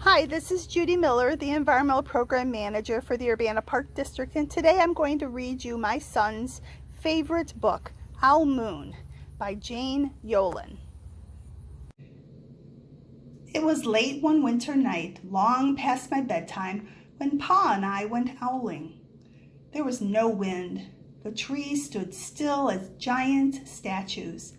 Hi, this is Judy Miller, the Environmental Program Manager for the Urbana Park District, and today I'm going to read you my son's favorite book, Owl Moon, by Jane Yolen. It was late one winter night, long past my bedtime, when Pa and I went owling. There was no wind. The trees stood still as giant statues,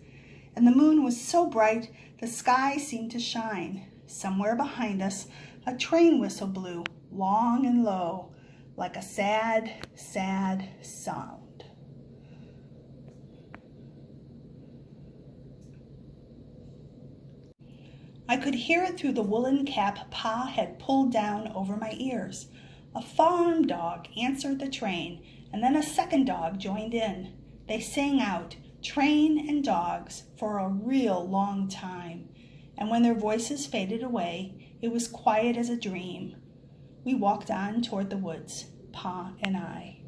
and the moon was so bright the sky seemed to shine. Somewhere behind us, a train whistle blew, long and low, like a sad, sad sound. I could hear it through the woolen cap Pa had pulled down over my ears. A farm dog answered the train, and then a second dog joined in. They sang out, train and dogs, for a real long time, and when their voices faded away, it was quiet as a dream. We walked on toward the woods, Pa and I.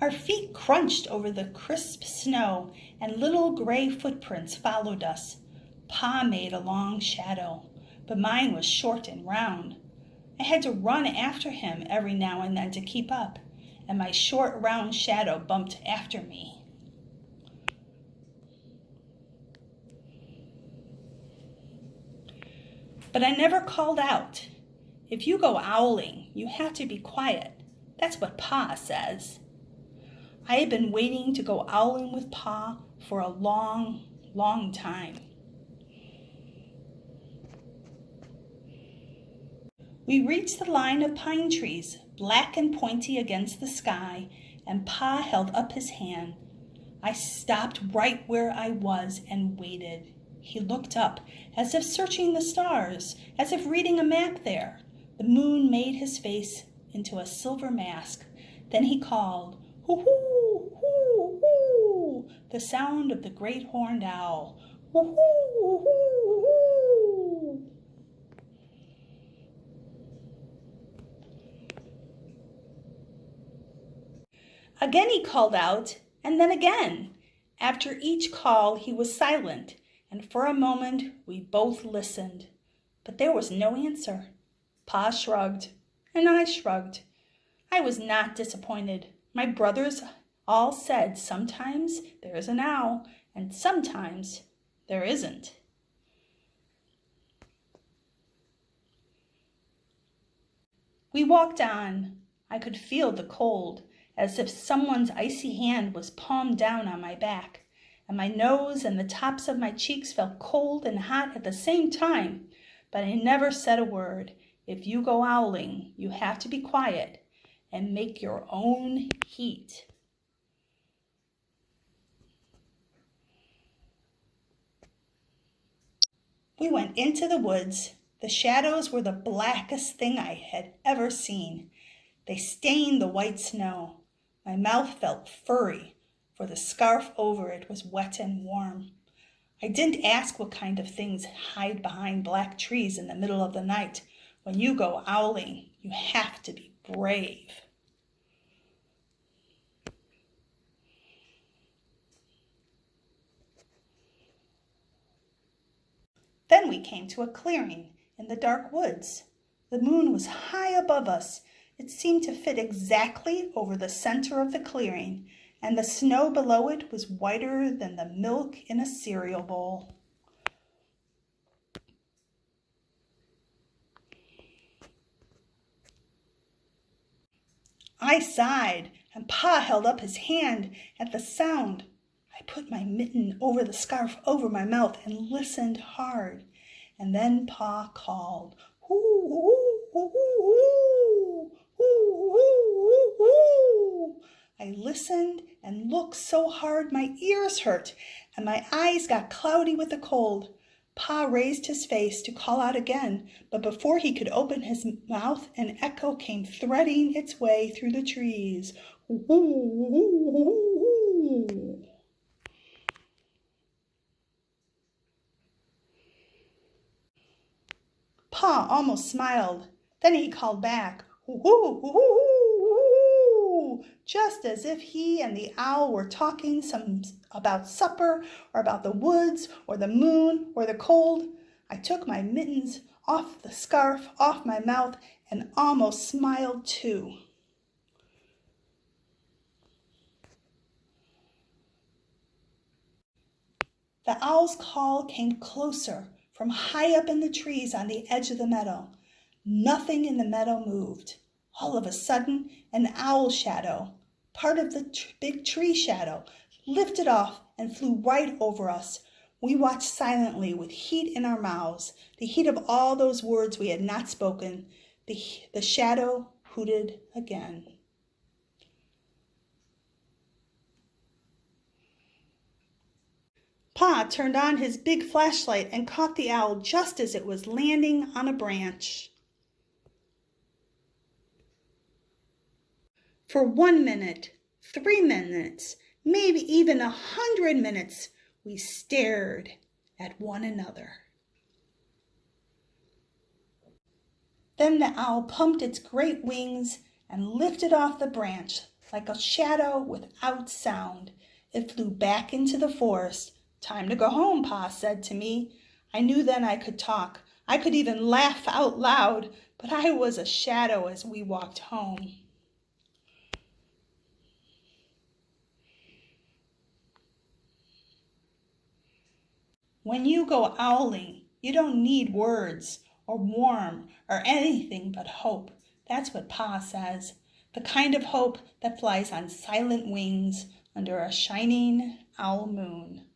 Our feet crunched over the crisp snow, and little gray footprints followed us. Pa made a long shadow, but mine was short and round. I had to run after him every now and then to keep up, and my short, round shadow bumped after me. But I never called out. If you go owling, you have to be quiet. That's what Pa says. I had been waiting to go owling with Pa for a long, long time. We reached the line of pine trees, black and pointy against the sky, and Pa held up his hand. I stopped right where I was and waited. He looked up, as if searching the stars, as if reading a map there. The moon made his face into a silver mask. Then he called, "Hoo-hoo, hoo, hoo," the sound of the great horned owl. "Hoo-hoo, hoo, hoo." Again he called out, and then again. After each call he was silent, and for a moment we both listened. But there was no answer. Pa shrugged, and I shrugged. I was not disappointed. My brothers all said sometimes there's an owl, and sometimes there isn't. We walked on. I could feel the cold, as if someone's icy hand was palmed down on my back, and my nose and the tops of my cheeks felt cold and hot at the same time. But I never said a word. If you go owling, you have to be quiet and make your own heat. We went into the woods. The shadows were the blackest thing I had ever seen. They stained the white snow. My mouth felt furry, for the scarf over it was wet and warm. I didn't ask what kind of things hide behind black trees in the middle of the night. When you go owling, you have to be brave. Then we came to a clearing in the dark woods. The moon was high above us. It seemed to fit exactly over the center of the clearing, and the snow below it was whiter than the milk in a cereal bowl. I sighed, and Pa held up his hand at the sound. I put my mitten over the scarf over my mouth and listened hard. And then Pa called, "Hoo, hoo, hoo, hoo, hoo, hoo, hoo." I listened and looked so hard my ears hurt, and my eyes got cloudy with the cold. Pa raised his face to call out again, but before he could open his mouth, an echo came threading its way through the trees. "Hoo, hoo, hoo, hoo, hoo." Pa almost smiled. Then he called back, Woo-hoo, woo-hoo, just as if he and the owl were talking about supper or about the woods or the moon or the cold. I took my mittens off the scarf, off my mouth, and almost smiled too. The owl's call came closer from high up in the trees on the edge of the meadow. Nothing in the meadow moved. All of a sudden, an owl shadow, part of the big tree shadow, lifted off and flew right over us. We watched silently with heat in our mouths, the heat of all those words we had not spoken. The shadow hooted again. Pa turned on his big flashlight and caught the owl just as it was landing on a branch. For 1 minute, 3 minutes, maybe even 100 minutes, we stared at one another. Then the owl pumped its great wings and lifted off the branch like a shadow without sound. It flew back into the forest. "Time to go home," Pa said to me. I knew then I could talk. I could even laugh out loud, but I was a shadow as we walked home. When you go owling, you don't need words or warm or anything but hope. That's what Pa says. The kind of hope that flies on silent wings under a shining owl moon.